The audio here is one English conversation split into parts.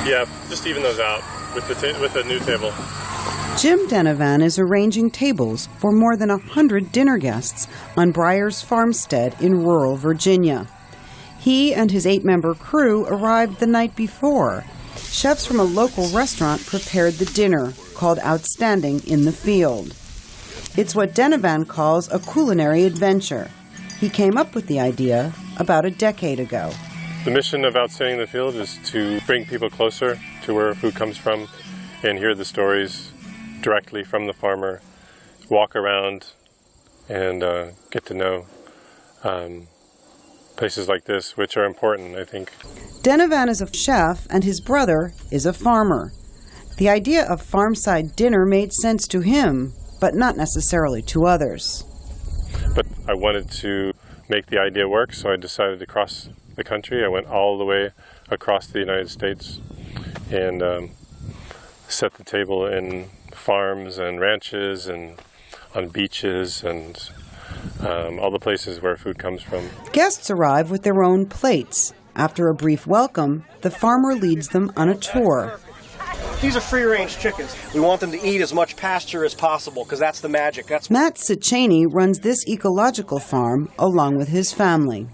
Yeah, just even those out with the new table. Jim Denovan is arranging tables for more than 100 dinner guests on Breyer's farmstead in rural Virginia. He and his 8-member crew arrived the night before. Chefs from a local restaurant prepared the dinner, called Outstanding in the Field. It's what Denovan calls a culinary adventure. He came up with the idea about a decade ago. The mission of Outstanding in the Field is to bring people closer to where food comes from and hear the stories directly from the farmer, walk around and get to know places like this, which are important, I think. Denovan is a chef and his brother is a farmer. The idea of farmside dinner made sense to him, but not necessarily to others. But I wanted to make the idea work, so I decided to cross the country. I went all the way across the United States and set the table in farms and ranches and on beaches and all the places where food comes from. Guests arrive with their own plates. After a brief welcome, the farmer leads them on a tour. These are free-range chickens. We want them to eat as much pasture as possible because that's the magic. Matt Sichaney runs this ecological farm along with his family.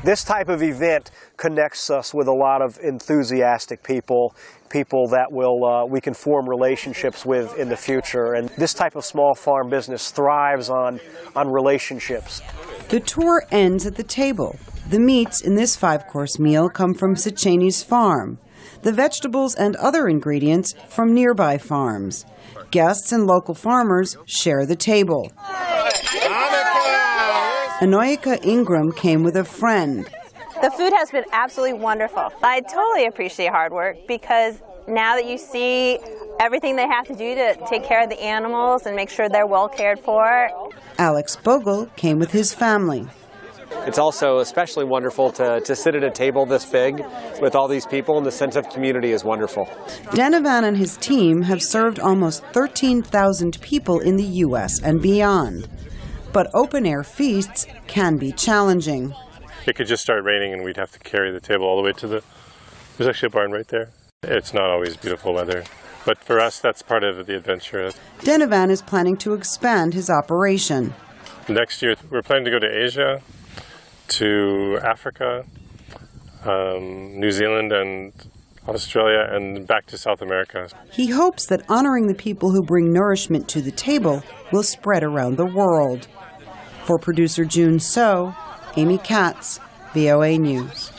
This type of event connects us with a lot of enthusiastic people that we can form relationships with in the future. And this type of small farm business thrives on relationships. The tour ends at the table. The meats in this 5-course meal come from Sichaney's farm. The vegetables and other ingredients from nearby farms. Guests and local farmers share the table. Anoyika Ingram came with a friend. The food has been absolutely wonderful. I totally appreciate hard work because now that you see everything they have to do to take care of the animals and make sure they're well cared for. Alex Bogle came with his family. It's also especially wonderful to sit at a table this big with all these people, and the sense of community is wonderful. Denovan and his team have served almost 13,000 people in the U.S. and beyond. But open-air feasts can be challenging. It could just start raining and we'd have to carry the table all the way to there's actually a barn right there. It's not always beautiful weather, but for us that's part of the adventure. Denovan is planning to expand his operation. Next year we're planning to go to Asia, to Africa, New Zealand and Australia, and back to South America. He hopes that honoring the people who bring nourishment to the table will spread around the world. For producer June So, Amy Katz, VOA News.